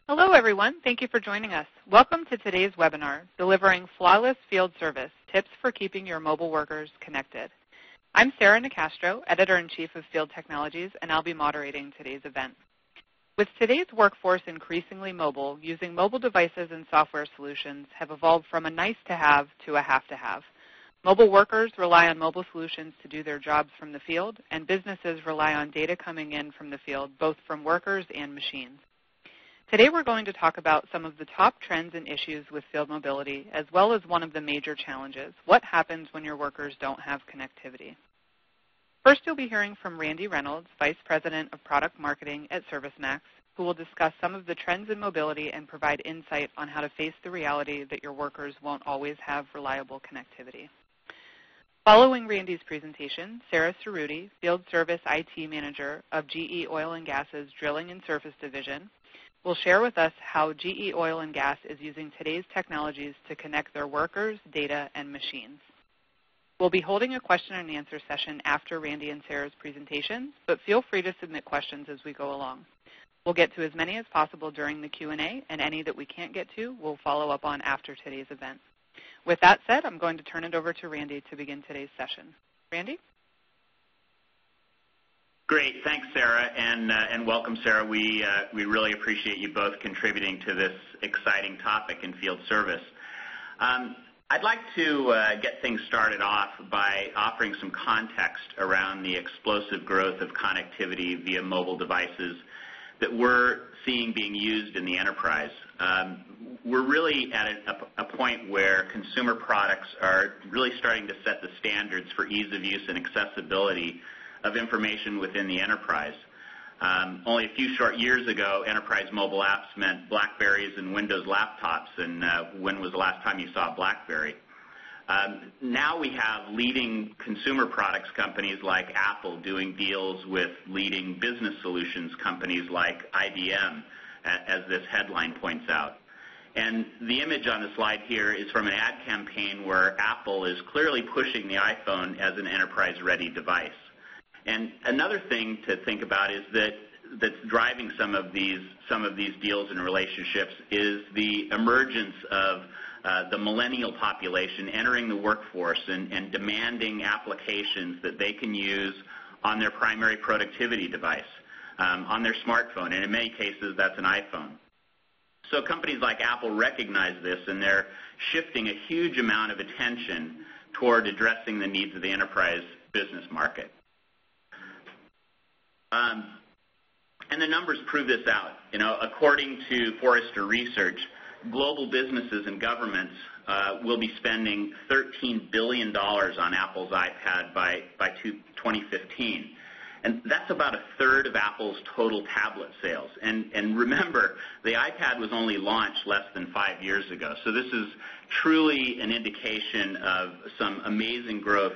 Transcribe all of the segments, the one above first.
Hello, everyone. Thank you for joining us. Welcome to today's webinar, Delivering Flawless Field Service, Tips for Keeping Your Mobile Workers Connected. I'm Sara Nicastro, Editor-in-Chief of Field Technologies, and I'll be moderating today's event. With today's workforce increasingly mobile, using mobile devices and software solutions have evolved from a nice-to-have to a have-to-have. Mobile workers rely on mobile solutions to do their jobs from the field, and businesses rely on data coming in from the field, both from workers and machines. Today we're going to talk about some of the top trends and issues with field mobility, as well as one of the major challenges: what happens when your workers don't have connectivity? First, you'll be hearing from Randy Reynolds, Vice President of Product Marketing at ServiceMax, who will discuss some of the trends in mobility and provide insight on how to face the reality that your workers won't always have reliable connectivity. Following Randy's presentation, Sara Cerruti, Field Service IT Manager of GE Oil & Gas's Drilling and Surface Division, will share with us how GE Oil & Gas is using today's technologies to connect their workers, data, and machines. We'll be holding a question and answer session after Randy and Sara's presentations, but feel free to submit questions as we go along. We'll get to as many as possible during the Q&A, and any that we can't get to, we'll follow up on after today's event. With that said, I'm going to turn it over to Randy to begin today's session. Randy? Great. Thanks, Sara, and welcome, Sara. We really appreciate you both contributing to this exciting topic in field service. I'd like to get things started off by offering some context around the explosive growth of connectivity via mobile devices that we're seeing being used in the enterprise. We're really at a point where consumer products are really starting to set the standards for ease of use and accessibility of information within the enterprise. Only a few short years ago, enterprise mobile apps meant BlackBerries and Windows laptops, and when was the last time you saw a BlackBerry? Now we have leading consumer products companies like Apple doing deals with leading business solutions companies like IBM, as this headline points out. And the image on the slide here is from an ad campaign where Apple is clearly pushing the iPhone as an enterprise-ready device. And another thing to think about is that's driving some of these deals and relationships is the emergence of the Millennial Population entering the workforce and demanding applications that they can use on their primary productivity device, on their smartphone, and in many cases that's an iPhone. So companies like Apple recognize this, and they're shifting a huge amount of attention toward addressing the needs of the enterprise business market. And the numbers prove this out. You know, according to Forrester Research, global businesses and governments will be spending $13 billion on Apple's iPad by 2015. And that's about a third of Apple's total tablet sales. And remember, the iPad was only launched less than 5 years ago. So this is truly an indication of some amazing growth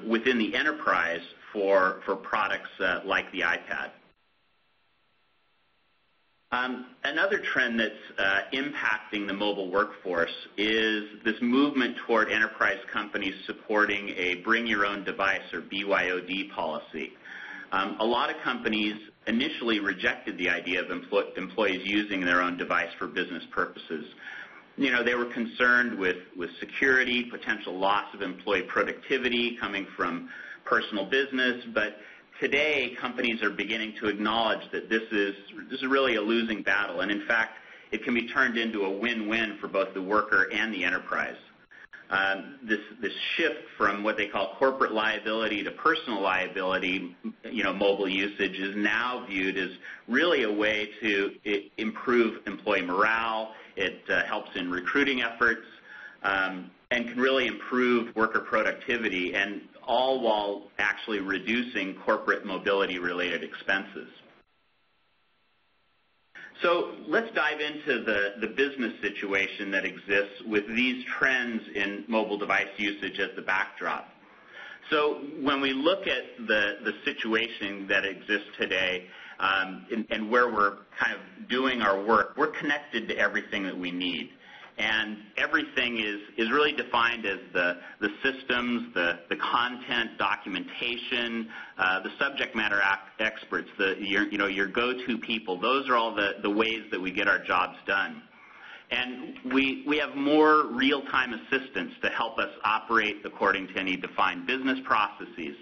within the enterprise for products like the iPad. Another trend that's impacting the mobile workforce is this movement toward enterprise companies supporting a bring-your-own-device, or BYOD, policy. A lot of companies initially rejected the idea of employees using their own device for business purposes. You know, they were concerned with security, potential loss of employee productivity coming from personal business, but today companies are beginning to acknowledge that this is really a losing battle, and in fact, it can be turned into a win-win for both the worker and the enterprise. This shift from what they call corporate liability to personal liability, you know, mobile usage is now viewed as really a way to improve employee morale. It helps in recruiting efforts and can really improve worker productivity, and all while actually reducing corporate mobility-related expenses. So let's dive into the business situation that exists with these trends in mobile device usage as the backdrop. So when we look at the situation that exists today and where we're kind of doing our work, we're connected to everything that we need. And everything is really defined as the systems, the content, documentation, the subject matter experts, your go-to people. Those are all the ways that we get our jobs done. And we have more real-time assistance to help us operate according to any defined business processes.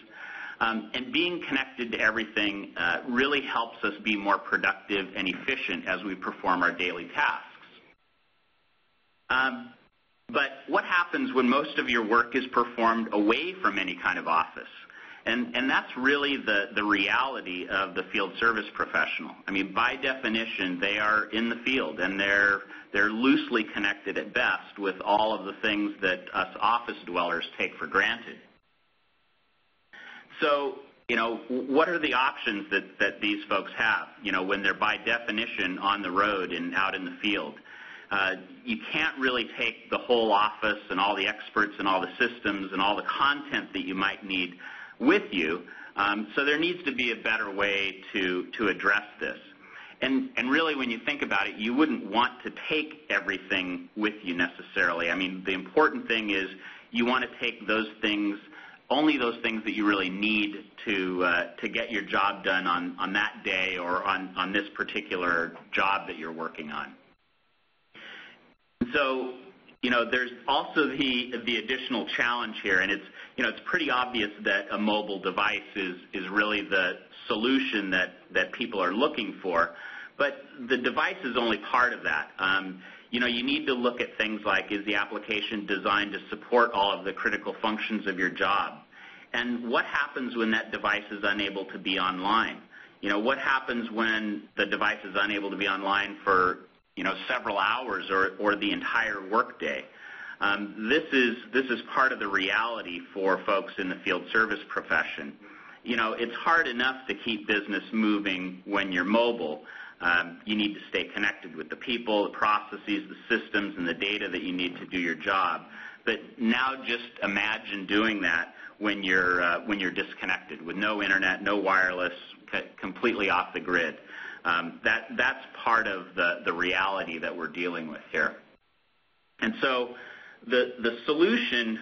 And being connected to everything really helps us be more productive and efficient as we perform our daily tasks. But what happens when most of your work is performed away from any kind of office? And that's really the reality of the field service professional. I mean, by definition, they are in the field, and they're loosely connected at best with all of the things that us office dwellers take for granted. So, what are the options that these folks have, when they're by definition on the road and out in the field? You can't really take the whole office and all the experts and all the systems and all the content that you might need with you. So there needs to be a better way to address this. And really, when you think about it, you wouldn't want to take everything with you necessarily. I mean, the important thing is you want to take those things, only those things that you really need to get your job done on that day or on this particular job that you're working on. So, there's also the additional challenge here, and it's pretty obvious that a mobile device is really the solution that people are looking for, but the device is only part of that. You need to look at things like, is the application designed to support all of the critical functions of your job? And what happens when that device is unable to be online? What happens when the device is unable to be online for several hours or the entire workday? This is part of the reality for folks in the field service profession. It's hard enough to keep business moving when you're mobile. You need to stay connected with the people, the processes, the systems, and the data that you need to do your job. But now just imagine doing that when you're disconnected with no internet, no wireless, completely off the grid. That's part of the reality that we're dealing with here. And so the solution,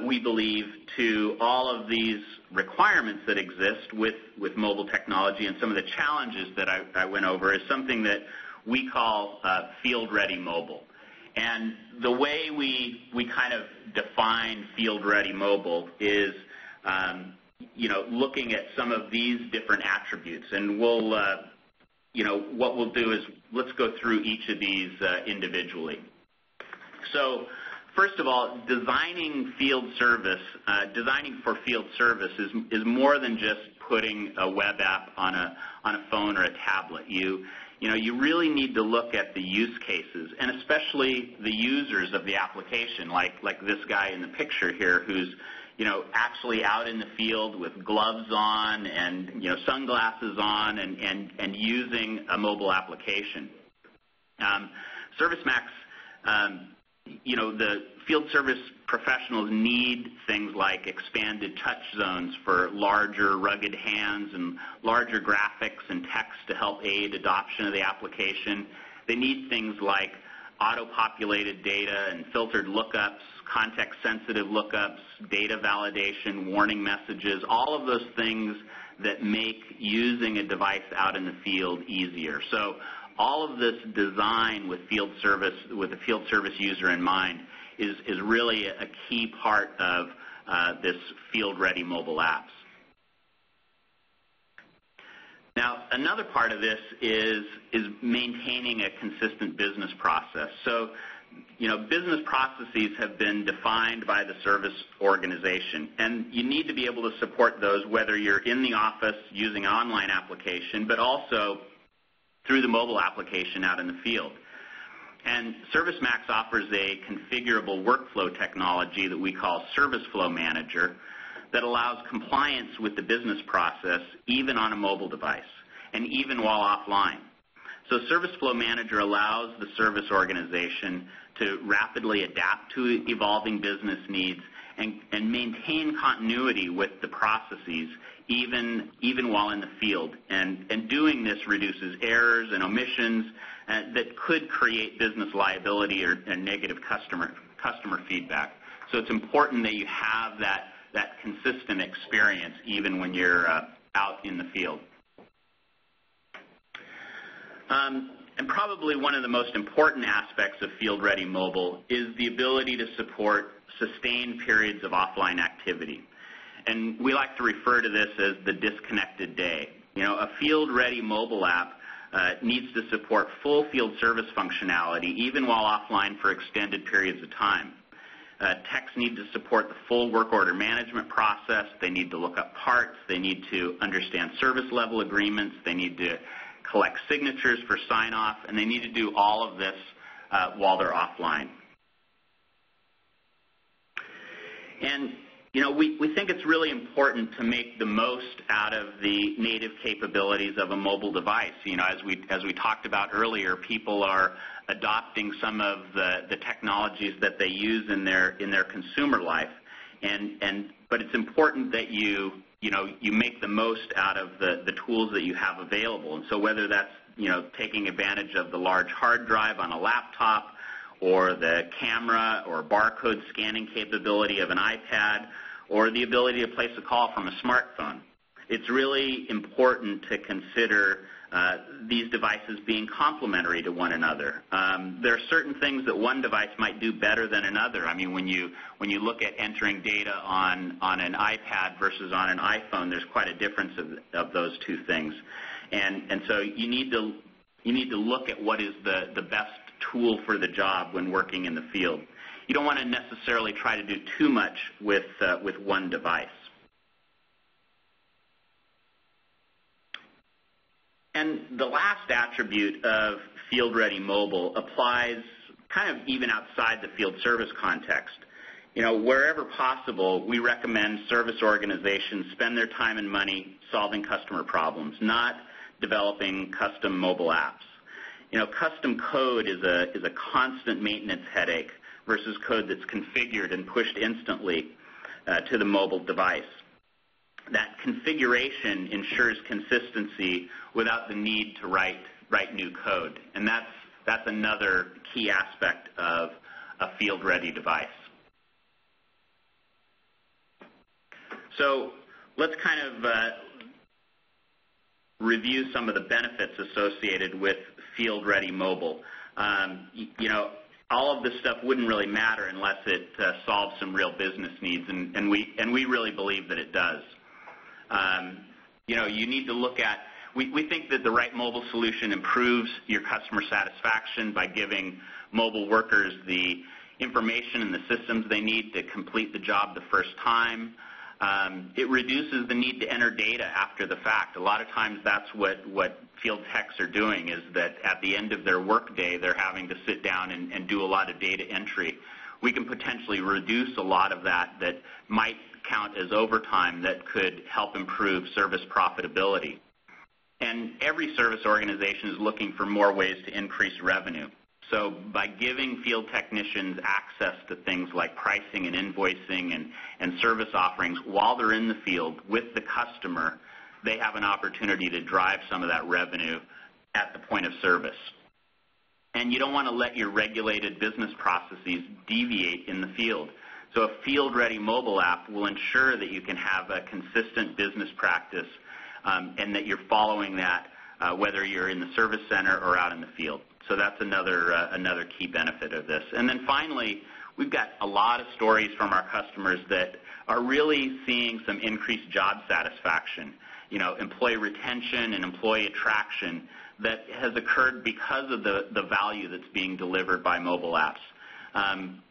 we believe, to all of these requirements that exist with mobile technology and some of the challenges that I went over is something that we call FieldReady Mobile. And the way we kind of define FieldReady Mobile is looking at some of these different attributes. And we'll what we'll do is let's go through each of these individually. So first of all, designing for field service is more than just putting a web app on a phone or a tablet. You really need to look at the use cases, and especially the users of the application, like this guy in the picture here who's actually out in the field with gloves on and sunglasses on and using a mobile application. ServiceMax, the field service professionals need things like expanded touch zones for larger, rugged hands and larger graphics and text to help aid adoption of the application. They need things like auto-populated data and filtered lookups, context-sensitive lookups, data validation, warning messages, all of those things that make using a device out in the field easier. So all of this design with the field service user in mind is really a key part of this field-ready mobile apps. Now, another part of this is maintaining a consistent business process. So, business processes have been defined by the service organization, and you need to be able to support those whether you're in the office using an online application, but also through the mobile application out in the field. And ServiceMax offers a configurable workflow technology that we call Service Flow Manager that allows compliance with the business process even on a mobile device and even while offline. So Service Flow Manager allows the service organization to rapidly adapt to evolving business needs and maintain continuity with the processes even while in the field. And doing this reduces errors and omissions that could create business liability or negative customer feedback. So it's important that you have that consistent experience even when you're out in the field. And probably one of the most important aspects of FieldReady Mobile is the ability to support sustained periods of offline activity. And we like to refer to this as the disconnected day. You know, a FieldReady Mobile app needs to support full field service functionality even while offline for extended periods of time. Techs need to support the full work order management process. They need to look up parts. They need to understand service level agreements. They need to collect signatures for sign-off, and they need to do all of this while they're offline. And, you know, we think it's really important to make the most out of the native capabilities of a mobile device. You know, as we talked about earlier, people are adopting some of the technologies that they use in their consumer life, but it's important that you make the most out of the tools that you have available. And so whether that's, you know, taking advantage of the large hard drive on a laptop or the camera or barcode scanning capability of an iPad or the ability to place a call from a smartphone, it's really important to consider these devices being complementary to one another. There are certain things that one device might do better than another. I mean, when you look at entering data on an iPad versus on an iPhone, there's quite a difference of those two things. And so you need to look at what is the best tool for the job when working in the field. You don't want to necessarily try to do too much with one device. And the last attribute of FieldReady Mobile applies kind of even outside the field service context. You know, wherever possible, we recommend service organizations spend their time and money solving customer problems, not developing custom mobile apps. You know, custom code is a constant maintenance headache versus code that's configured and pushed instantly to the mobile device. That configuration ensures consistency without the need to write new code, and that's another key aspect of a field-ready device. So let's kind of review some of the benefits associated with FieldReady Mobile. You know, all of this stuff wouldn't really matter unless it solves some real business needs, and we really believe that it does. You know, you need to look at, we think that the right mobile solution improves your customer satisfaction by giving mobile workers the information and the systems they need to complete the job the first time. It reduces the need to enter data after the fact. A lot of times that's what field techs are doing, is that at the end of their workday they're having to sit down and do a lot of data entry. We can potentially reduce a lot of that might count as overtime that could help improve service profitability. And every service organization is looking for more ways to increase revenue. So by giving field technicians access to things like pricing and invoicing and service offerings while they're in the field with the customer, they have an opportunity to drive some of that revenue at the point of service. And you don't want to let your regulated business processes deviate in the field. So a FieldReady Mobile app will ensure that you can have a consistent business practice and that you're following that whether you're in the service center or out in the field. So that's another key benefit of this. And then finally, we've got a lot of stories from our customers that are really seeing some increased job satisfaction, you know, employee retention and employee attraction that has occurred because of the value that's being delivered by mobile apps.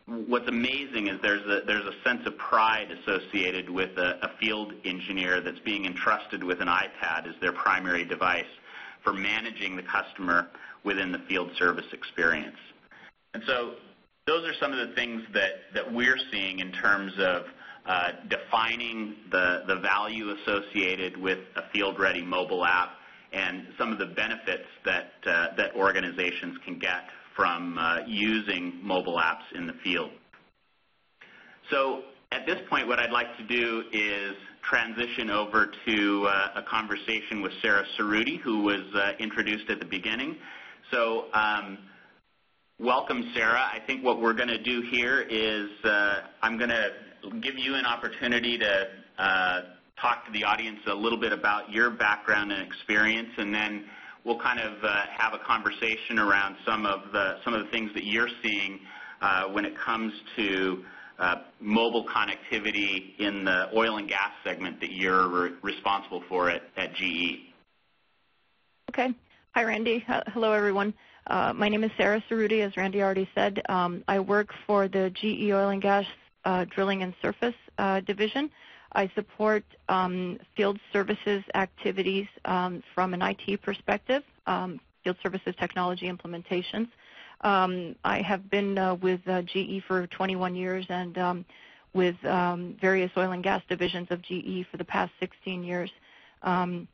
What's amazing is there's a sense of pride associated with a field engineer that's being entrusted with an iPad as their primary device for managing the customer within the field service experience. And so those are some of the things that we're seeing in terms of defining the value associated with a FieldReady mobile app and some of the benefits that organizations can get from using mobile apps in the field. So At this point, what I'd like to do is transition over to a conversation with Sara Cerruti, who was introduced at the beginning. So welcome, Sara. I think what we're going to do here is I'm going to give you an opportunity to talk to the audience a little bit about your background and experience, and then we'll kind of have a conversation around some of the things that you're seeing when it comes to mobile connectivity in the oil and gas segment that you're responsible for at GE. Okay. Hi, Randy. Hello, everyone. My name is Sara Cerruti, as Randy already said. I work for the GE Oil and Gas Drilling and Surface Division. I support field services activities from an IT perspective, field services technology implementations. I have been with GE for 21 years and with various oil and gas divisions of GE for the past 16 years. I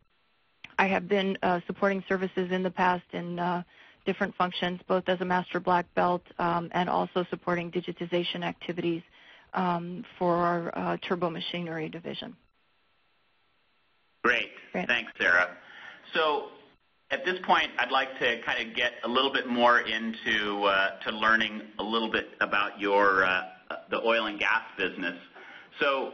have been supporting services in the past in different functions, both as a master black belt and also supporting digitization activities for our turbo machinery division. Great. Thanks, Sara. So at this point, I'd like to kind of get a little bit more into to learning a little bit about your the oil and gas business. So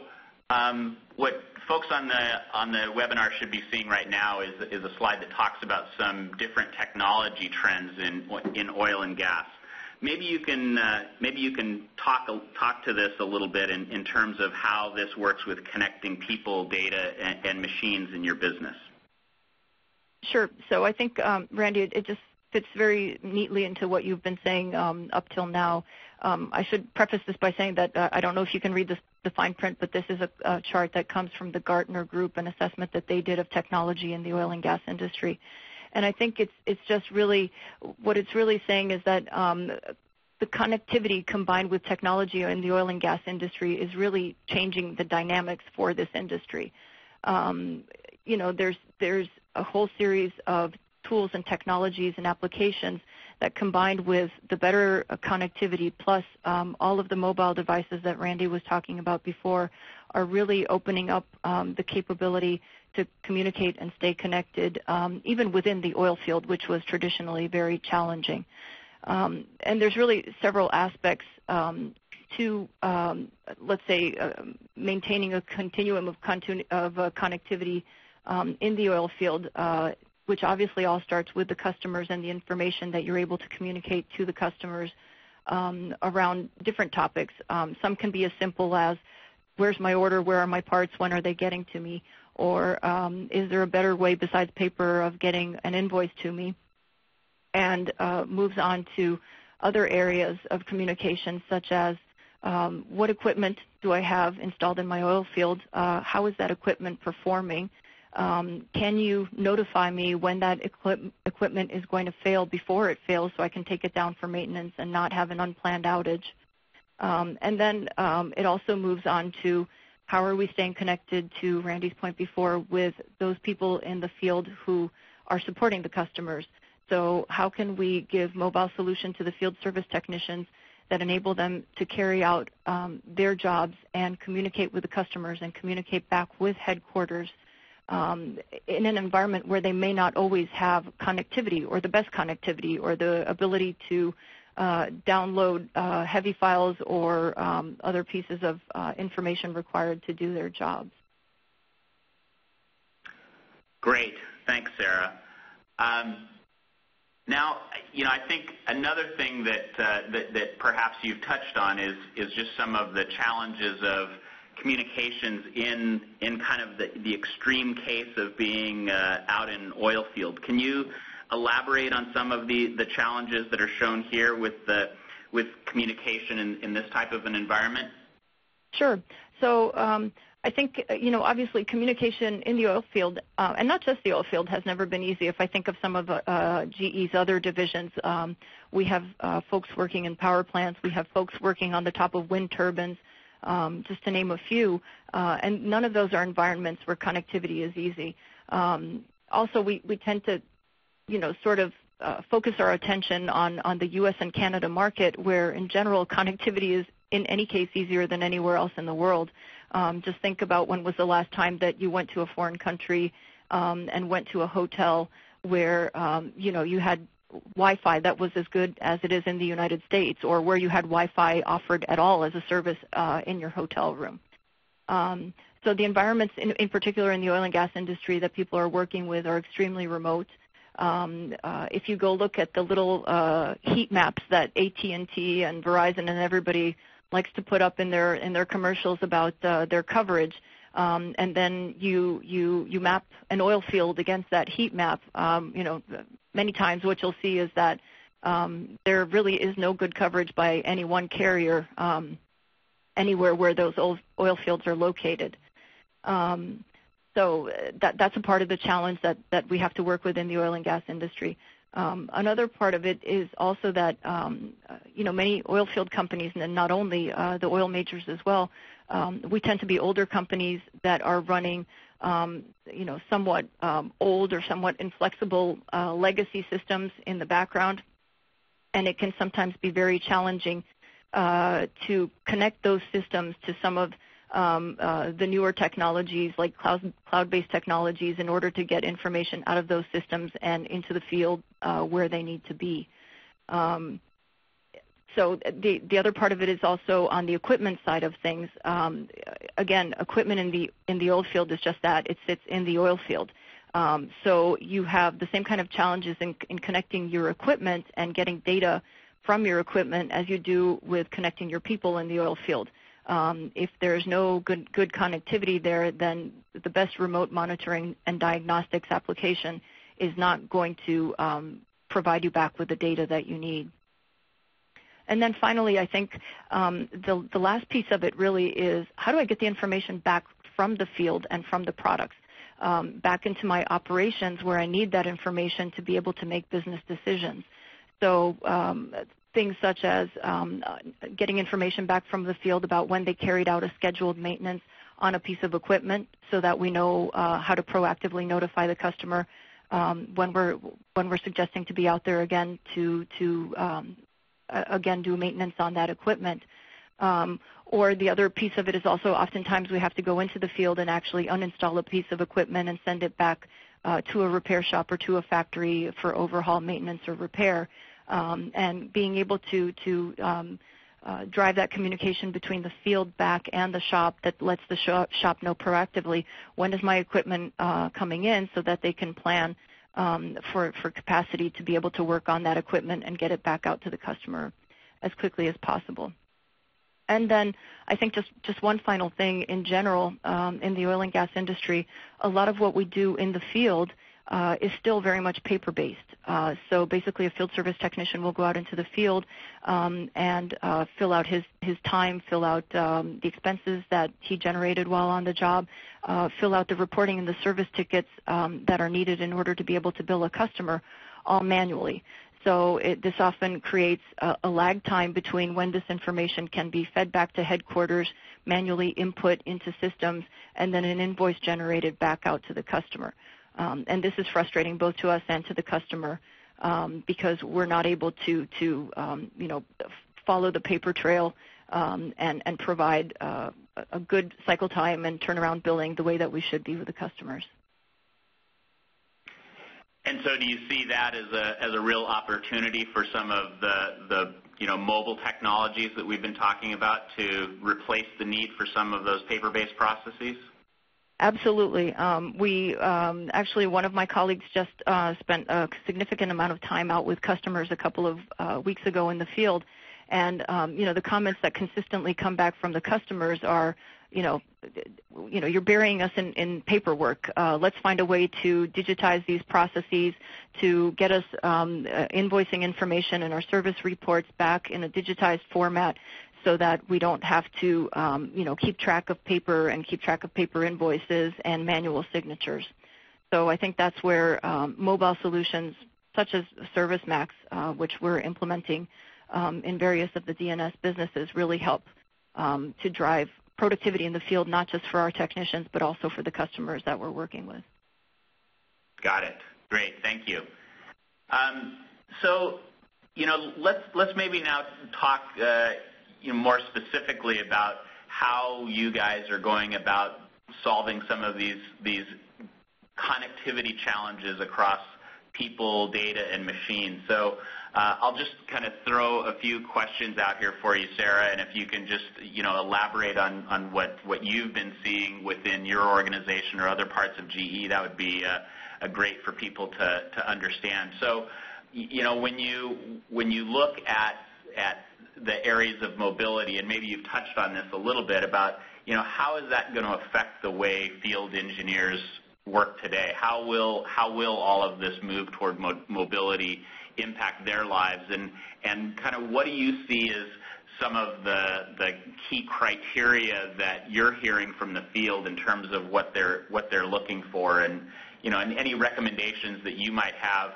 what folks on the webinar should be seeing right now is a slide that talks about some different technology trends in oil and gas. Maybe you can talk to this a little bit in terms of how this works with connecting people, data, and machines in your business. Sure. So I think, Randy, it just fits very neatly into what you've been saying up till now. I should preface this by saying that I don't know if you can read the fine print, but this is a chart that comes from the Gartner Group, an assessment that they did of technology in the oil and gas industry. And I think it's just really, what it's really saying is that the connectivity combined with technology in the oil and gas industry is really changing the dynamics for this industry. You know, there's a whole series of tools and technologies and applications that combined with the better connectivity plus all of the mobile devices that Randy was talking about before are really opening up the capability to communicate and stay connected even within the oil field, which was traditionally very challenging. And there's really several aspects to, let's say, maintaining a continuum of connectivity in the oil field, which obviously all starts with the customers and the information that you're able to communicate to the customers around different topics. Some can be as simple as, where's my order, where are my parts, when are they getting to me, or is there a better way besides paper of getting an invoice to me, and moves on to other areas of communication such as what equipment do I have installed in my oil field, how is that equipment performing, can you notify me when that equipment is going to fail before it fails so I can take it down for maintenance and not have an unplanned outage. And then it also moves on to how are we staying connected, to Randy's point before, with those people in the field who are supporting the customers. So how can we give mobile solution to the field service technicians that enable them to carry out their jobs and communicate with the customers and communicate back with headquarters in an environment where they may not always have connectivity or the best connectivity or the ability to download heavy files or other pieces of information required to do their jobs. Great. Thanks, Sara. Now, you know, I think another thing that perhaps you've touched on is just some of the challenges of communications in kind of the extreme case of being out in an oil field. Can you elaborate on some of the challenges that are shown here with communication in this type of an environment? Sure. So I think, you know, obviously communication in the oil field, and not just the oil field, has never been easy. If I think of some of GE's other divisions, we have folks working in power plants. We have folks working on the top of wind turbines, just to name a few. And none of those are environments where connectivity is easy. Also, we tend to, you know, sort of focus our attention on the U.S. and Canada market, where in general connectivity in any case easier than anywhere else in the world. Just think about when was the last time that you went to a foreign country and went to a hotel where you had Wi-Fi that was as good as it is in the United States, or where you had Wi-Fi offered at all as a service in your hotel room. So the environments, in particular in the oil and gas industry that people are working with, are extremely remote. If you go look at the little heat maps that AT&T and Verizon and everybody likes to put up in their commercials about their coverage, and then you map an oil field against that heat map, many times what you'll see is that there really is no good coverage by any one carrier anywhere where those oil fields are located. So that's a part of the challenge that we have to work with in the oil and gas industry. Another part of it is also that many oil field companies, and not only the oil majors as well, we tend to be older companies that are running somewhat old or somewhat inflexible legacy systems in the background, and it can sometimes be very challenging to connect those systems to some of the newer technologies like cloud-based technologies in order to get information out of those systems and into the field where they need to be. So the other part of it is also on the equipment side of things. Again, equipment in the oil field is just that. It sits in the oil field. So you have the same kind of challenges in connecting your equipment and getting data from your equipment as you do with connecting your people in the oil field. If there's no good connectivity there, then the best remote monitoring and diagnostics application is not going to provide you back with the data that you need. And then finally, I think the last piece of it really is, how do I get the information back from the field and from the products back into my operations where I need that information to be able to make business decisions? So things such as getting information back from the field about when they carried out a scheduled maintenance on a piece of equipment so that we know how to proactively notify the customer when we're suggesting to be out there again to again do maintenance on that equipment. Or the other piece of it is also oftentimes we have to go into the field and actually uninstall a piece of equipment and send it back to a repair shop or to a factory for overhaul, maintenance, or repair. And being able to drive that communication between the field back and the shop that lets the shop know proactively when is my equipment coming in so that they can plan for capacity to be able to work on that equipment and get it back out to the customer as quickly as possible. And then I think just one final thing in general in the oil and gas industry, a lot of what we do in the field is still very much paper-based. So basically a field service technician will go out into the field and fill out his time, fill out the expenses that he generated while on the job, fill out the reporting and the service tickets that are needed in order to be able to bill a customer, all manually. So this often creates a lag time between when this information can be fed back to headquarters, manually input into systems, and then an invoice generated back out to the customer. And this is frustrating both to us and to the customer because we're not able to follow the paper trail and provide a good cycle time and turnaround billing the way that we should be with the customers. And so do you see that as a real opportunity for some of the mobile technologies that we've been talking about to replace the need for some of those paper-based processes? Absolutely. Actually, one of my colleagues just spent a significant amount of time out with customers a couple of weeks ago in the field, and the comments that consistently come back from the customers are, you're burying us in paperwork. Let's find a way to digitize these processes to get us invoicing information and our service reports back in a digitized format so that we don't have to, keep track of paper and keep track of paper invoices and manual signatures. So I think that's where mobile solutions such as ServiceMax, which we're implementing in various of the DNS businesses, really help to drive productivity in the field, not just for our technicians, but also for the customers that we're working with. Got it. Great. Thank you. So, let's maybe now talk. more specifically about how you guys are going about solving some of these connectivity challenges across people, data, and machines. So I'll just kind of throw a few questions out here for you, Sara, and if you can just elaborate on what you've been seeing within your organization or other parts of GE, that would be great for people to understand. So when you look at the areas of mobility, and maybe you've touched on this a little bit about how is that going to affect the way field engineers work today? How will all of this move toward mobility impact their lives, and kind of what do you see as some of the key criteria that you're hearing from the field in terms of what they're looking for, and and any recommendations that you might have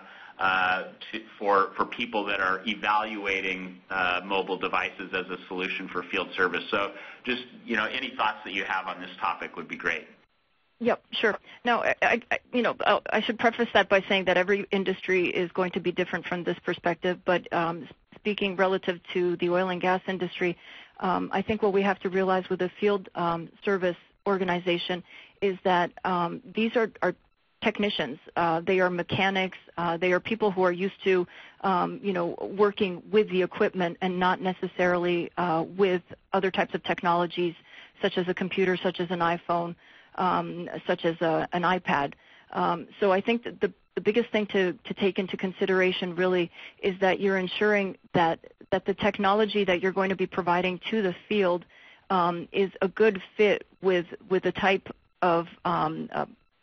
for people that are evaluating mobile devices as a solution for field service. So just any thoughts that you have on this topic would be great. Yep, sure. Now, I should preface that by saying that every industry is going to be different from this perspective, but speaking relative to the oil and gas industry, I think what we have to realize with a field service organization is that these are technicians. They are mechanics. They are people who are used to, working with the equipment and not necessarily with other types of technologies, such as a computer, such as an iPhone, such as an iPad. So I think that the biggest thing to take into consideration really is that you're ensuring that the technology that you're going to be providing to the field is a good fit with the type of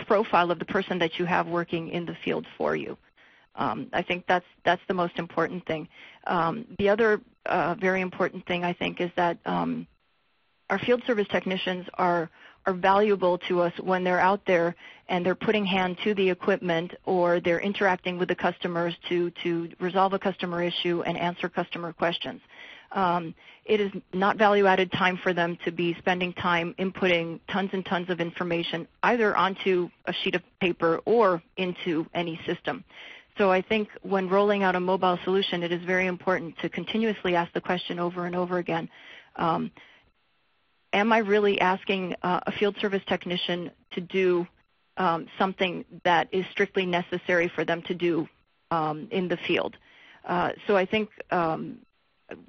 profile of the person that you have working in the field for you. I think that's the most important thing. The other very important thing, I think, is that our field service technicians are valuable to us when they're out there and they're putting hand to the equipment or they're interacting with the customers to resolve a customer issue and answer customer questions. It is not value-added time for them to be spending time inputting tons and tons of information either onto a sheet of paper or into any system. So I think when rolling out a mobile solution, it is very important to continuously ask the question over and over again, am I really asking a field service technician to do something that is strictly necessary for them to do in the field? So I think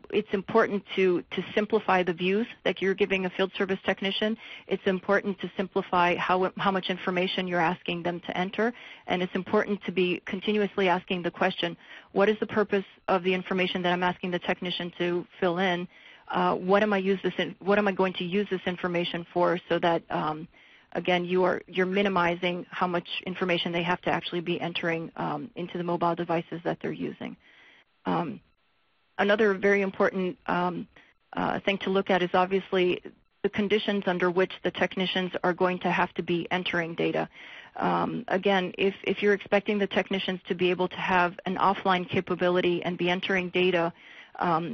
it's important to simplify the views that you're giving a field service technician. It's important to simplify how much information you're asking them to enter, and it's important to be continuously asking the question, what is the purpose of the information that I'm asking the technician to fill in? What am I going to use this information for, so that again you're minimizing how much information they have to actually be entering into the mobile devices that they're using. Another very important thing to look at is obviously the conditions under which the technicians are going to have to be entering data. Again, if you're expecting the technicians to be able to have an offline capability and be entering data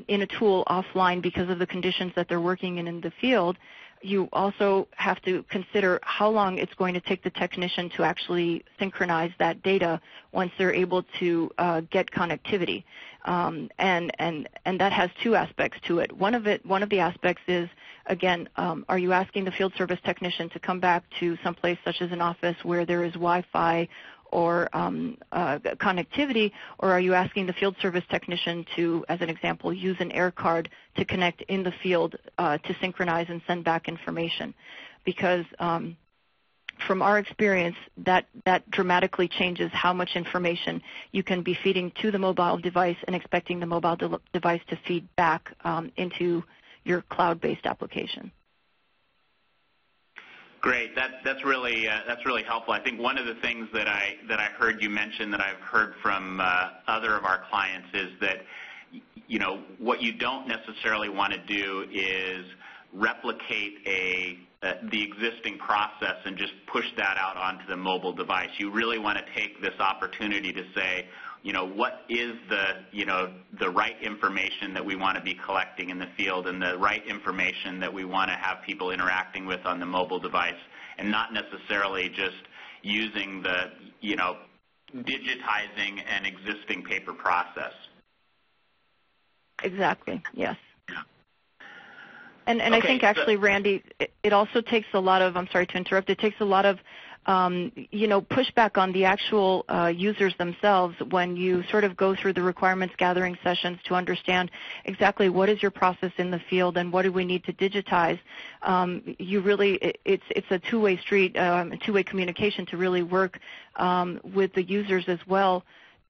in a tool offline because of the conditions that they're working in the field, you also have to consider how long it's going to take the technician to actually synchronize that data once they're able to get connectivity. And that has two aspects to it. One of the aspects is, again, are you asking the field service technician to come back to someplace such as an office where there is Wi-Fi or connectivity, or are you asking the field service technician to, as an example, use an air card to connect in the field to synchronize and send back information? Because from our experience, that dramatically changes how much information you can be feeding to the mobile device and expecting the mobile device to feed back into your cloud-based application. Great. That's really helpful. I think one of the things that I heard you mention that I've heard from other of our clients is that what you don't necessarily want to do is replicate the existing process and just push that out onto the mobile device. You really want to take this opportunity to say, what is the right information that we want to be collecting in the field and the right information that we want to have people interacting with on the mobile device, and not necessarily just using the, digitizing an existing paper process. Exactly, yes. And okay, I think actually, Randy, it also takes a lot of, I'm sorry to interrupt, it takes a lot of pushback on the actual users themselves when you sort of go through the requirements gathering sessions to understand exactly what is your process in the field and what do we need to digitize. It's a two-way street, two-way communication to really work with the users as well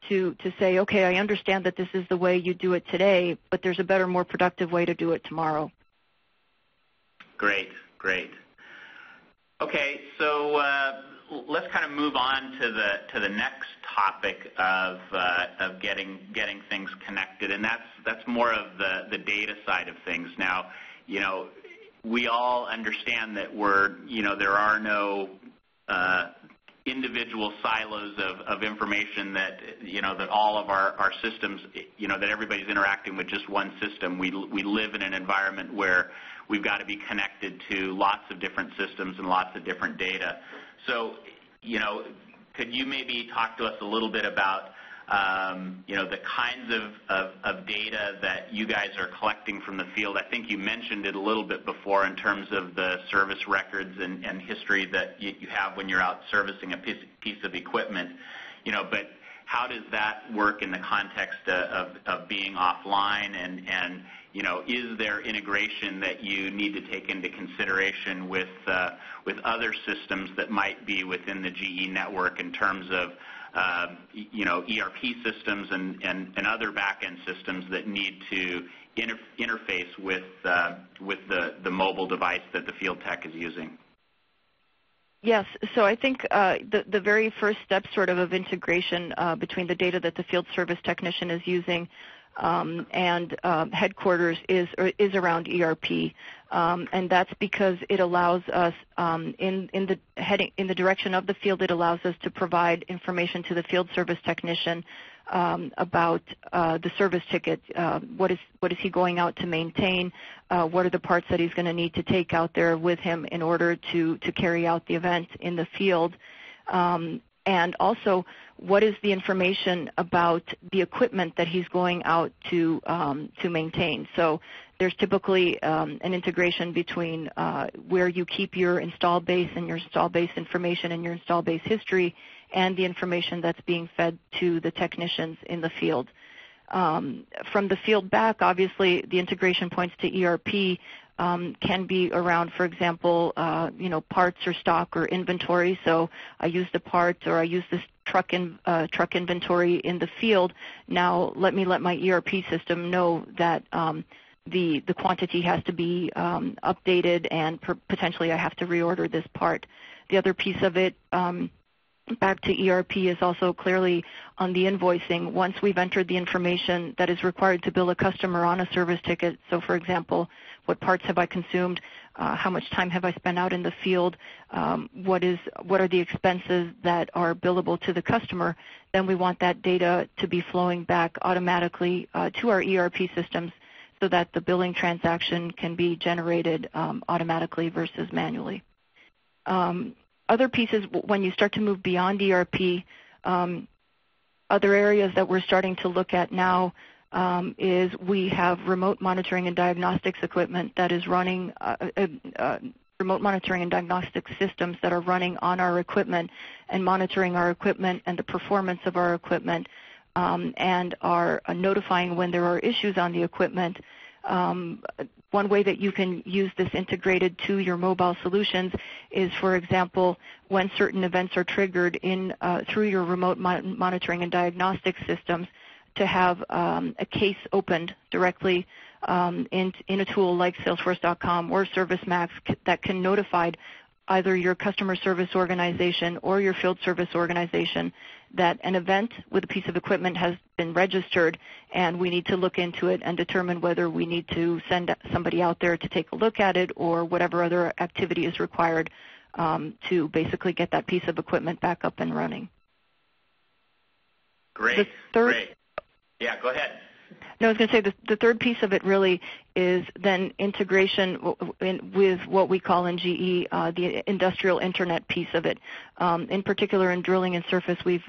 to say, okay, I understand that this is the way you do it today, but there's a better, more productive way to do it tomorrow. Great. Okay, so let's kind of move on to the next topic of getting things connected, and that's more of the data side of things. Now, we all understand that there are no individual silos of information that that all of our systems, that everybody's interacting with just one system. We live in an environment where we've got to be connected to lots of different systems and lots of different data. So, could you maybe talk to us a little bit about the kinds of data that you guys are collecting from the field? I think you mentioned it a little bit before in terms of the service records and history that you have when you're out servicing a piece of equipment. But how does that work in the context of being offline, and is there integration that you need to take into consideration with other systems that might be within the GE network in terms of ERP systems and other back-end systems that need to interface with the mobile device that the field tech is using? Yes, so I think the very first step sort of integration between the data that the field service technician is using and headquarters is around ERP, and that's because it allows us in the direction of the field. It allows us to provide information to the field service technician about the service ticket. What is he going out to maintain? What are the parts that he's going to need to take out there with him in order to carry out the event in the field? And also, what is the information about the equipment that he's going out to maintain? So there's typically an integration between where you keep your install base and your install base information and your install base history and the information that's being fed to the technicians in the field. From the field back, obviously, the integration points to ERP can be around, for example, parts or stock or inventory. So I use the part, or I use this truck inventory in the field. Now let my ERP system know that the quantity has to be updated, and potentially I have to reorder this part. The other piece of it, back to ERP, is also clearly on the invoicing. Once we've entered the information that is required to bill a customer on a service ticket, so for example, what parts have I consumed, how much time have I spent out in the field, what are the expenses that are billable to the customer, then we want that data to be flowing back automatically to our ERP systems so that the billing transaction can be generated automatically versus manually. Other pieces, when you start to move beyond ERP, other areas that we're starting to look at now is we have remote monitoring and diagnostics equipment that is running, remote monitoring and diagnostic systems that are running on our equipment and monitoring our equipment and the performance of our equipment, and are notifying when there are issues on the equipment. One way that you can use this integrated to your mobile solutions is, for example, when certain events are triggered through your remote monitoring and diagnostic systems, to have a case opened directly in a tool like Salesforce.com or ServiceMax that can notify either your customer service organization or your field service organization that an event with a piece of equipment has been registered, and we need to look into it and determine whether we need to send somebody out there to take a look at it or whatever other activity is required to basically get that piece of equipment back up and running. Great. Great. Yeah, go ahead. No, I was going to say the third piece of it really is then integration with what we call in GE the industrial internet piece of it. In particular, in drilling and surface, we've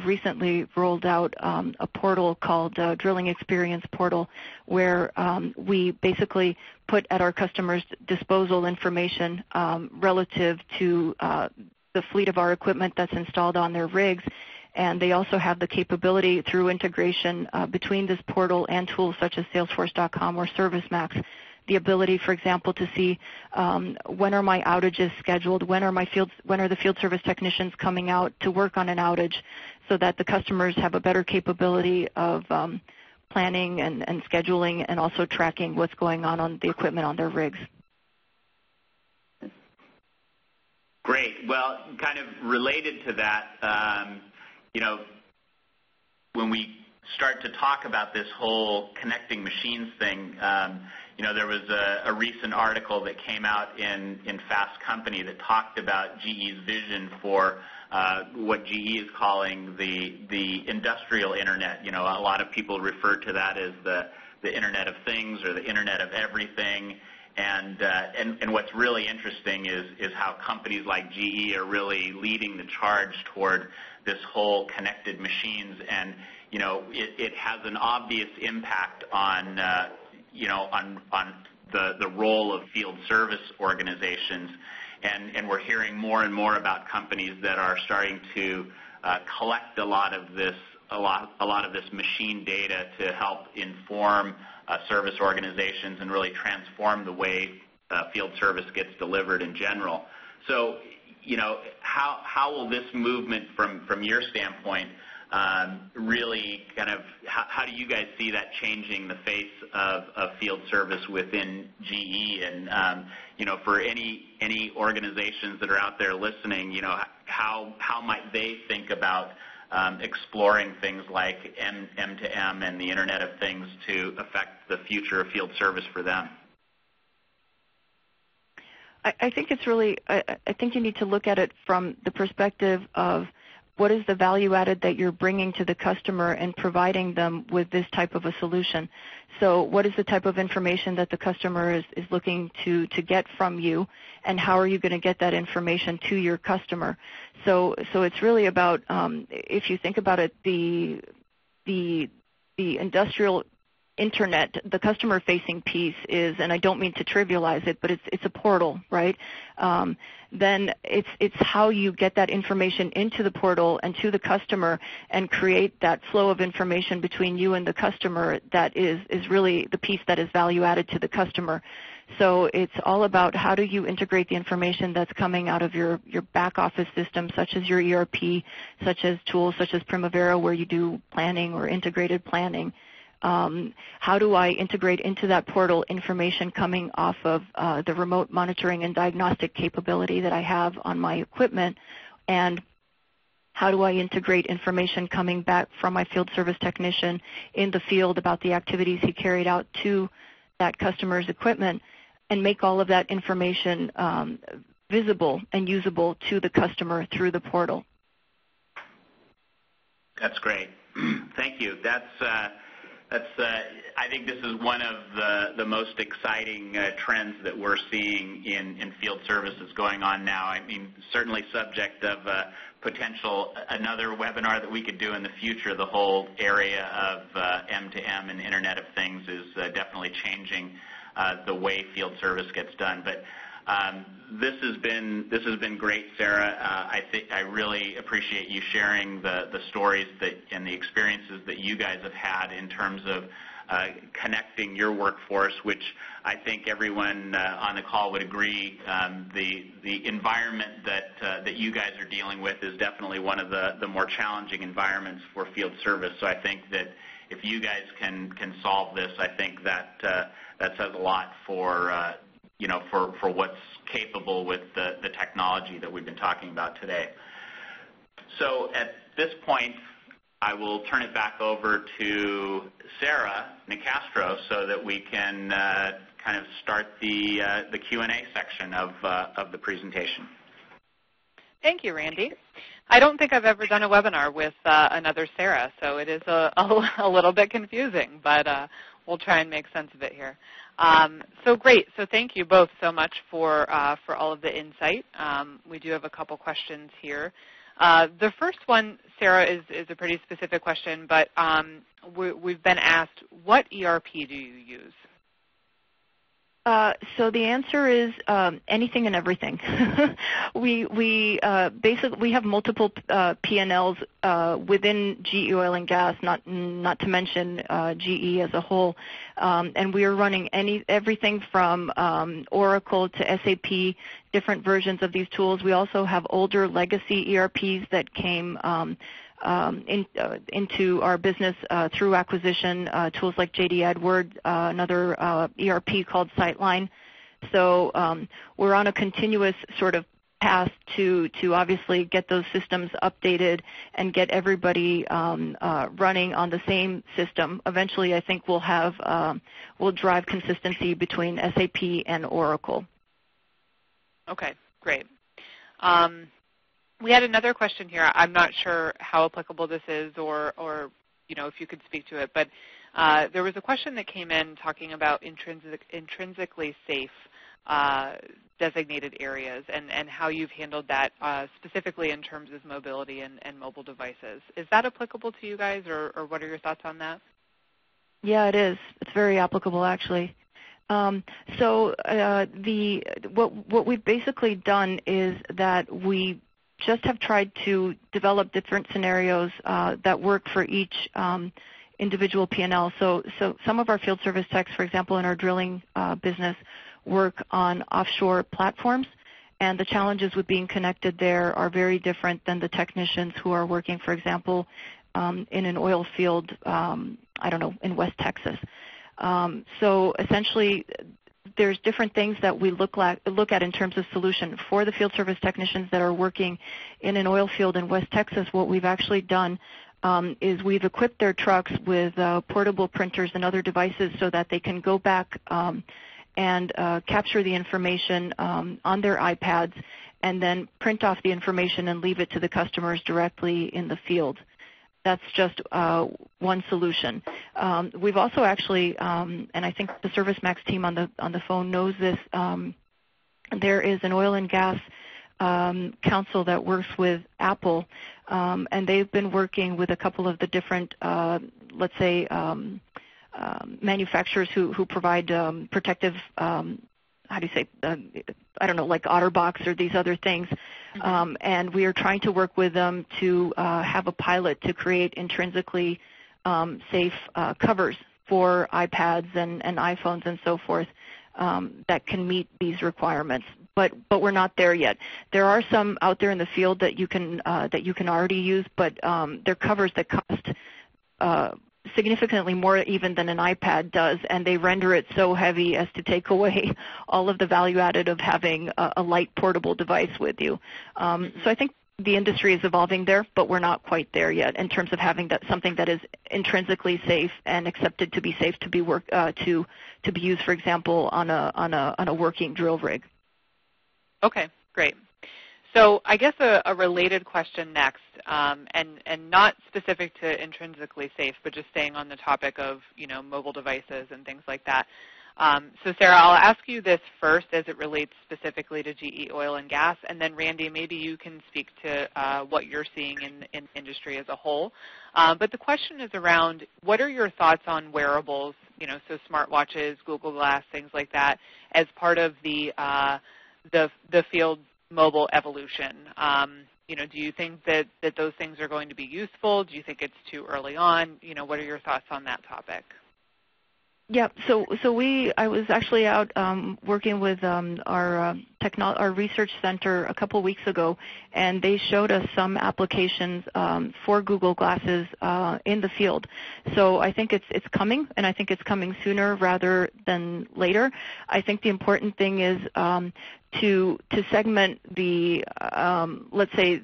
recently rolled out a portal called Drilling Experience Portal, where we basically put at our customers' disposal information relative to the fleet of our equipment that's installed on their rigs. And they also have the capability through integration between this portal and tools such as Salesforce.com or ServiceMax, the ability, for example, to see when are my outages scheduled, when are the field service technicians coming out to work on an outage, so that the customers have a better capability of planning and scheduling and also tracking what's going on the equipment on their rigs. Great. Well, kind of related to that, when we start to talk about this whole connecting machines thing, there was a recent article that came out in Fast Company that talked about GE's vision for what GE is calling the industrial internet. A lot of people refer to that as the Internet of Things or the Internet of Everything. And what's really interesting is how companies like GE are really leading the charge toward this whole connected machines, and it has an obvious impact on the role of field service organizations, and we're hearing more and more about companies that are starting to collect a lot of this machine data to help inform service organizations and really transform the way field service gets delivered in general. So, how will this movement from your standpoint really kind of, how do you guys see that changing the face of field service within GE? And, for any organizations that are out there listening, how might they think about exploring things like M2M and the Internet of Things to affect the future of field service for them? I think it's really, I think you need to look at it from the perspective of what is the value added that you're bringing to the customer and providing them with this type of a solution. So what is the type of information that the customer is looking to get from you, and how are you going to get that information to your customer? So it's really about, if you think about it, the industrial internet, the customer-facing piece is, and I don't mean to trivialize it, but it's a portal, right? Then it's how you get that information into the portal and to the customer and create that flow of information between you and the customer that is really the piece that is value added to the customer. So it's all about how do you integrate the information that's coming out of your back office system, such as your ERP, such as tools such as Primavera, where you do planning or integrated planning. How do I integrate into that portal information coming off of the remote monitoring and diagnostic capability that I have on my equipment? And how do I integrate information coming back from my field service technician in the field about the activities he carried out to that customer's equipment, and make all of that information visible and usable to the customer through the portal? That's great. Thank you. I think this is one of the most exciting trends that we're seeing in field services going on now. I mean, certainly subject of potential another webinar that we could do in the future. The whole area of M2M and Internet of Things is definitely changing the way field service gets done. But this has been great, Sara. I really appreciate you sharing the stories and the experiences that you guys have had in terms of connecting your workforce, which I think everyone on the call would agree the environment that you guys are dealing with is definitely one of the more challenging environments for field service. So I think that if you guys can solve this, I think that says a lot for what's capable with the technology that we've been talking about today. So at this point, I will turn it back over to Sara Nicastro so that we can kind of start the Q&A section of the presentation. Thank you, Randy. I don't think I've ever done a webinar with another Sara, so it is a little bit confusing, but we'll try and make sense of it here. So great. So thank you both so much for all of the insight. We do have a couple questions here. The first one, Sara, is a pretty specific question, but we've been asked, what ERP do you use? So the answer is anything and everything. we basically have multiple P&Ls within GE Oil and Gas, not to mention GE as a whole, and we are running everything from Oracle to SAP, different versions of these tools. We also have older legacy ERPs that came into our business through acquisition, tools like JD Edwards, another ERP called Sightline. So we're on a continuous sort of path to obviously get those systems updated and get everybody running on the same system. Eventually, I think we'll drive consistency between SAP and Oracle. Okay, great. We had another question here. I'm not sure how applicable this is or if you could speak to it, but there was a question that came in talking about intrinsically safe designated areas and how you've handled that specifically in terms of mobility and mobile devices. Is that applicable to you guys, or what are your thoughts on that? Yeah, it is. It's very applicable, actually. So what we've basically done is that we just have tried to develop different scenarios that work for each individual P&L. So some of our field service techs, for example, in our drilling business, work on offshore platforms, and the challenges with being connected there are very different than the technicians who are working, for example, in an oil field, in West Texas. So essentially, there's different things that we look at in terms of solution. For the field service technicians that are working in an oil field in West Texas, what we've actually done is we've equipped their trucks with portable printers and other devices so that they can go back and capture the information on their iPads and then print off the information and leave it to the customers directly in the field. That's just one solution. We've also actually, and I think the ServiceMax team on the phone knows this, there is an oil and gas council that works with Apple, and they've been working with a couple of the different, let's say, manufacturers who provide protective, like OtterBox or these other things. And we are trying to work with them to have a pilot to create intrinsically safe covers for iPads and iPhones and so forth that can meet these requirements. But we're not there yet. There are some out there in the field that you can already use, but they're covers that cost significantly more even than an iPad does, and they render it so heavy as to take away all of the value added of having a light portable device with you. So I think the industry is evolving there, but we're not quite there yet in terms of having something that is intrinsically safe and accepted to be safe to be used, for example, on a working drill rig. Okay, great. So I guess a related question next, and not specific to intrinsically safe, but just staying on the topic of mobile devices and things like that. So Sara, I'll ask you this first as it relates specifically to GE Oil and Gas, and then Randy, maybe you can speak to what you're seeing in industry as a whole. But the question is around what are your thoughts on wearables, so smartwatches, Google Glass, things like that, as part of the field mobile evolution. Do you think that those things are going to be useful? Do you think it's too early on? What are your thoughts on that topic? Yeah, so I was actually out working with our research center a couple weeks ago, and they showed us some applications for Google Glasses in the field. So I think it's coming, and I think it's coming sooner rather than later. I think the important thing is to segment the let's say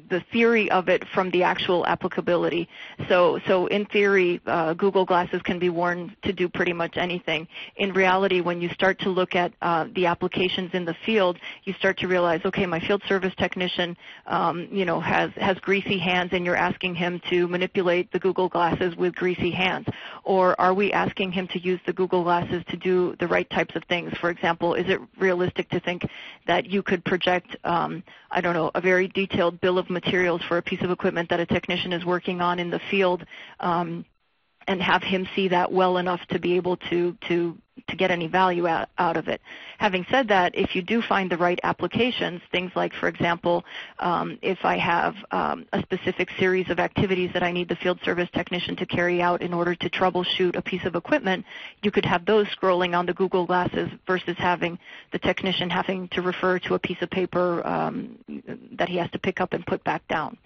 the theory of it from the actual applicability. So in theory, Google Glasses can be worn to do pretty much anything. In reality, when you start to look at the applications in the field, you start to realize, okay, my field service technician, has greasy hands, and you're asking him to manipulate the Google Glasses with greasy hands. Or are we asking him to use the Google Glasses to do the right types of things? For example, is it realistic to think that you could project, a very detailed bill of materials for a piece of equipment that a technician is working on in the field, and have him see that well enough to be able to get any value out of it. Having said that, if you do find the right applications, things like, for example, if I have a specific series of activities that I need the field service technician to carry out in order to troubleshoot a piece of equipment, you could have those scrolling on the Google Glasses versus having the technician having to refer to a piece of paper that he has to pick up and put back down.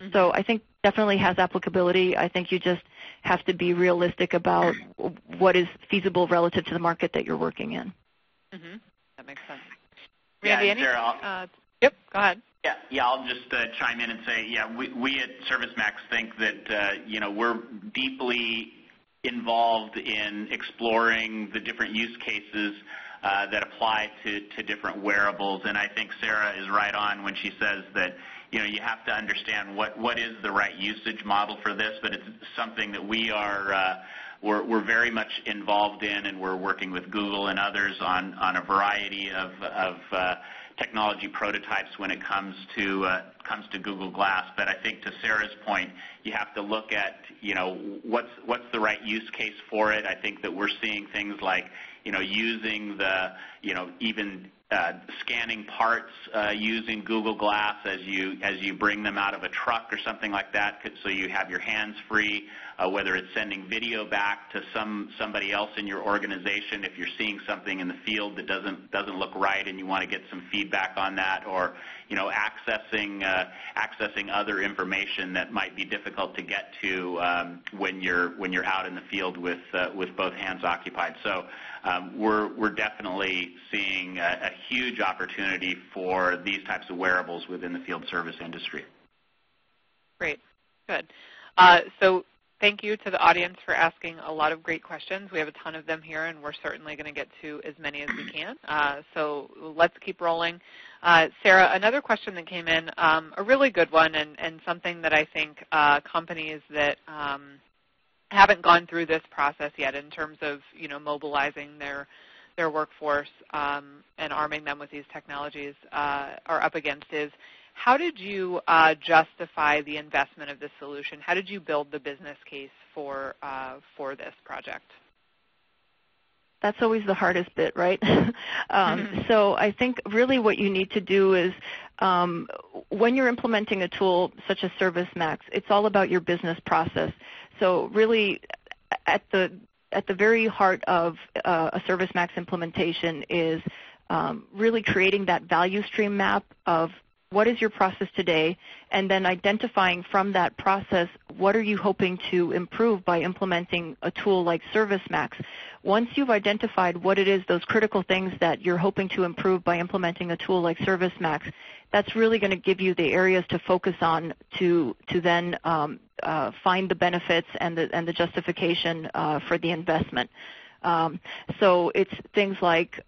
Mm-hmm. So I think definitely has applicability. I think you just have to be realistic about what is feasible relative to the market that you're working in. Mm-hmm. That makes sense. Randy, Sarah, yep, go ahead. Yeah, I'll just chime in and say, we at ServiceMax think that, we're deeply involved in exploring the different use cases that apply to different wearables. And I think Sara is right on when she says that, you have to understand what is the right usage model for this, but it's something that we're very much involved in, and we're working with Google and others on a variety of technology prototypes when it comes to Google Glass. But I think to Sara's point, you have to look at what's the right use case for it. I think that we're seeing things like using the even scanning parts using Google Glass as you bring them out of a truck or something like that, so you have your hands free. Whether it's sending video back to somebody else in your organization if you're seeing something in the field that doesn't look right and you want to get some feedback on that, or accessing other information that might be difficult to get to when you're out in the field with both hands occupied. So we're definitely seeing a huge opportunity for these types of wearables within the field service industry. Great, good. So thank you to the audience for asking a lot of great questions. We have a ton of them here, and we're certainly going to get to as many as we can. So let's keep rolling. Sara, another question that came in, a really good one, and something that I think companies that haven't gone through this process yet in terms of mobilizing their workforce and arming them with these technologies are up against is, how did you justify the investment of this solution? How did you build the business case for this project? That's always the hardest bit, right? So I think really what you need to do is when you're implementing a tool such as ServiceMax, it's all about your business process. So really at the very heart of a ServiceMax implementation is really creating that value stream map of what is your process today, and then identifying from that process what are you hoping to improve by implementing a tool like ServiceMax. Once you've identified what it is, those critical things that you're hoping to improve by implementing a tool like ServiceMax, that's really going to give you the areas to focus on to then find the benefits and the justification for the investment. So it's things like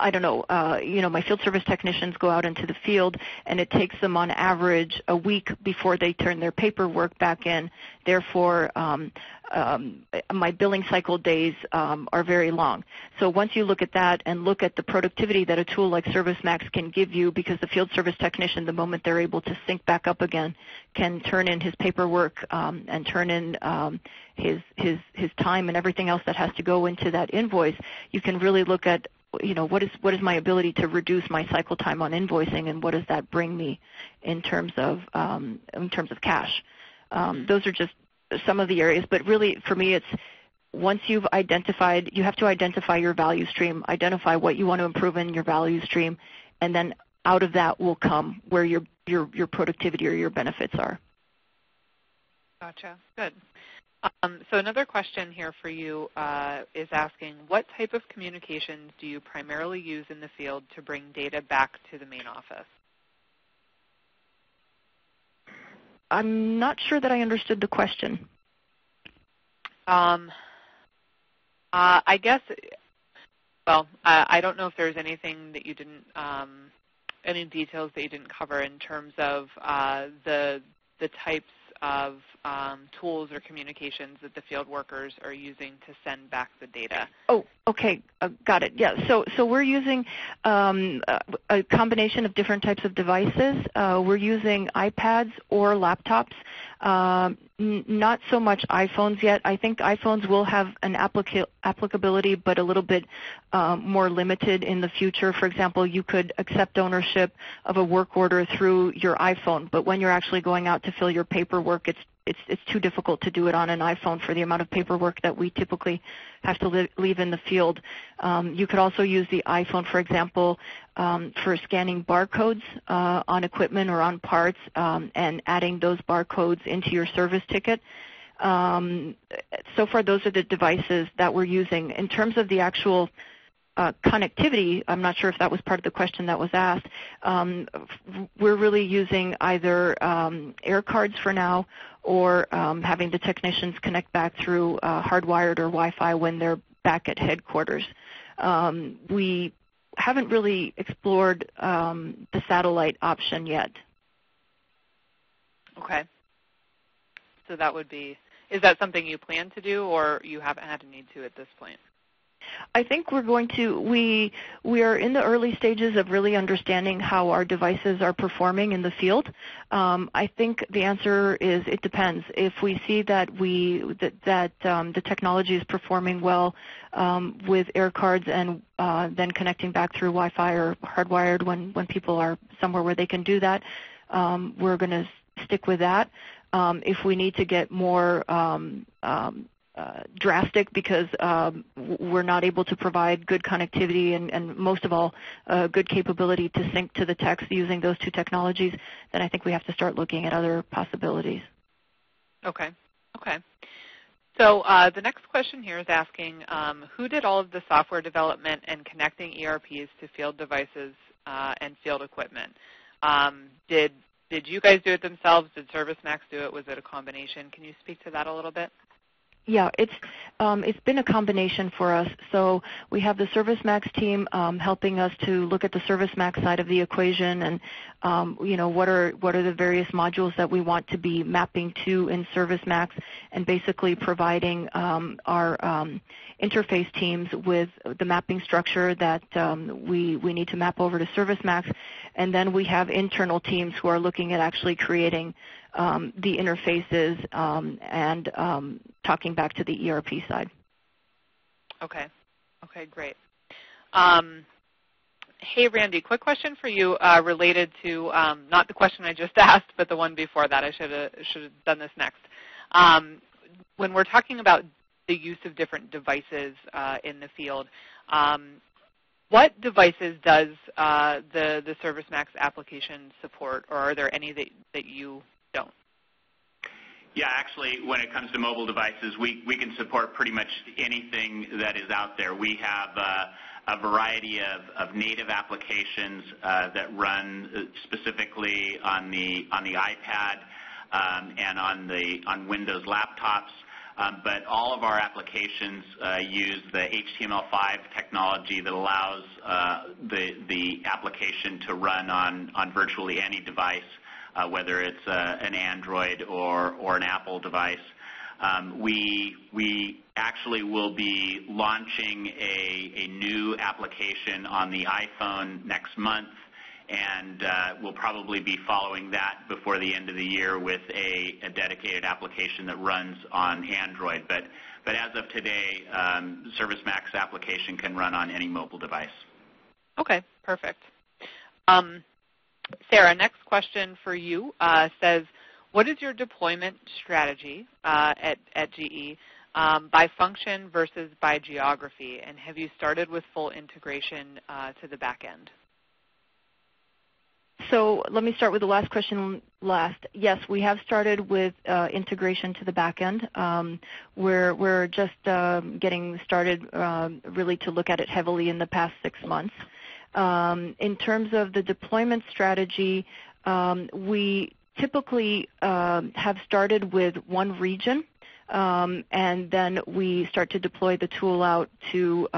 my field service technicians go out into the field, and it takes them on average a week before they turn their paperwork back in. Therefore, my billing cycle days are very long. So once you look at that and look at the productivity that a tool like ServiceMax can give you, because the field service technician, the moment they're able to sync back up again, can turn in his paperwork and turn in his time and everything else that has to go into that invoice, you can really look at what is my ability to reduce my cycle time on invoicing, and what does that bring me in terms of cash. Those are just some of the areas, but really for me it's once you've identified, you have to identify your value stream, identify what you want to improve in your value stream, and then out of that will come where your productivity or your benefits are. Gotcha. Good. So another question here for you is asking, what type of communications do you primarily use in the field to bring data back to the main office? I'm not sure that I understood the question. I guess, well, I don't know if there's anything that you didn't, any details that you didn't cover in terms of the types of tools or communications that the field workers are using to send back the data. Oh, okay, got it. Yeah, so we're using a combination of different types of devices. We're using iPads or laptops. Not so much iPhones yet. I think iPhones will have an applicability, but a little bit more limited in the future. For example, you could accept ownership of a work order through your iPhone, but when you're actually going out to fill your paperwork, it's too difficult to do it on an iPhone for the amount of paperwork that we typically have to leave in the field. You could also use the iPhone, for example, for scanning barcodes on equipment or on parts and adding those barcodes into your service ticket. So far, those are the devices that we're using. In terms of the actual connectivity, I'm not sure if that was part of the question that was asked. We're really using either air cards for now or having the technicians connect back through hardwired or Wi-Fi when they're back at headquarters. We haven't really explored the satellite option yet. Okay. So that would be, is that something you plan to do or you haven't had a need to at this point? I think we're going to, we are in the early stages of really understanding how our devices are performing in the field. I think the answer is it depends. If we see that the technology is performing well with air cards and then connecting back through Wi-Fi or hardwired when people are somewhere where they can do that, we're going to stick with that. If we need to get more drastic because we're not able to provide good connectivity and most of all, good capability to sync to the text using those two technologies, then I think we have to start looking at other possibilities. Okay. Okay. So the next question here is asking, who did all of the software development and connecting ERPs to field devices and field equipment? Did you guys do it themselves? Did ServiceMax do it? Was it a combination? Can you speak to that a little bit? Yeah, it's been a combination for us. So we have the ServiceMax team helping us to look at the ServiceMax side of the equation and what are the various modules that we want to be mapping to in ServiceMax and basically providing our interface teams with the mapping structure that we need to map over to ServiceMax. And then we have internal teams who are looking at actually creating the interfaces and talking back to the ERP side. Okay. Okay, great. Hey, Randy, quick question for you related to not the question I just asked, but the one before that. I should have done this next. When we're talking about the use of different devices in the field, what devices does the ServiceMax application support, or are there any that you don't? Yeah, actually, when it comes to mobile devices, we can support pretty much anything that is out there. We have a variety of native applications that run specifically on the iPad and on Windows laptops. But all of our applications use the HTML5 technology that allows the application to run on virtually any device, whether it's an Android or an Apple device. We actually will be launching a new application on the iPhone next month, and we'll probably be following that before the end of the year with a dedicated application that runs on Android. But as of today, ServiceMax application can run on any mobile device. Okay, perfect. Sara, next question for you says, what is your deployment strategy at GE by function versus by geography, and have you started with full integration to the back end? So let me start with the last question last. Yes, we have started with integration to the back end. We're just getting started really to look at it heavily in the past 6 months. In terms of the deployment strategy, we typically have started with one region, and then we start to deploy the tool out to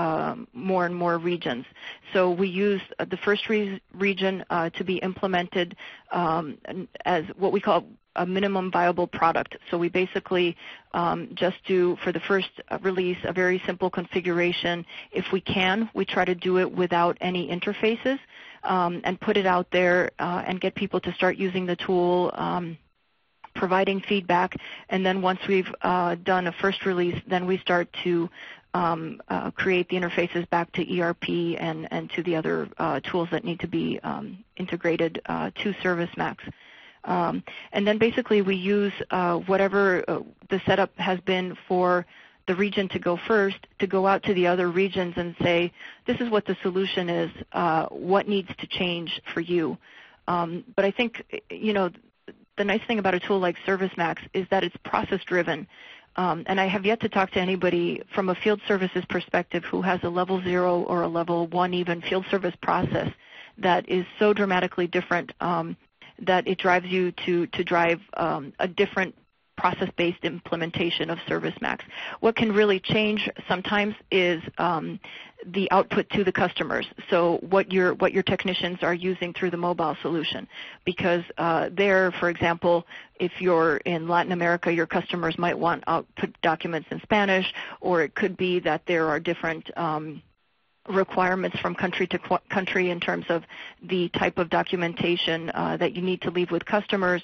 more and more regions. So we use the first region to be implemented as what we call a minimum viable product. So we basically just do, for the first release, a very simple configuration. If we can, we try to do it without any interfaces and put it out there and get people to start using the tool, providing feedback. And then once we've done a first release, then we start to create the interfaces back to ERP and to the other tools that need to be integrated to ServiceMax. And then basically we use whatever the setup has been for the region to go first, to go out to the other regions and say, this is what the solution is, what needs to change for you. But I think, the nice thing about a tool like ServiceMax is that it's process-driven. And I have yet to talk to anybody from a field services perspective who has a level 0 or a level 1 even field service process that is so dramatically different that it drives you to drive a different process-based implementation of ServiceMax. What can really change sometimes is the output to the customers, so what your technicians are using through the mobile solution. Because there, for example, if you're in Latin America, your customers might want output documents in Spanish, or it could be that there are different requirements from country to country in terms of the type of documentation that you need to leave with customers.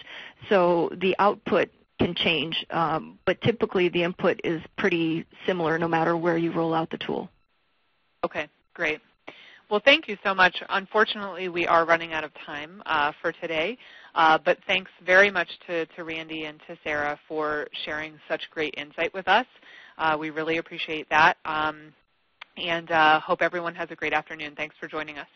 So the output can change, but typically the input is pretty similar no matter where you roll out the tool. Okay, great. Well, thank you so much. Unfortunately, we are running out of time for today, but thanks very much to Randy and to Sara for sharing such great insight with us. We really appreciate that. And hope everyone has a great afternoon. Thanks for joining us.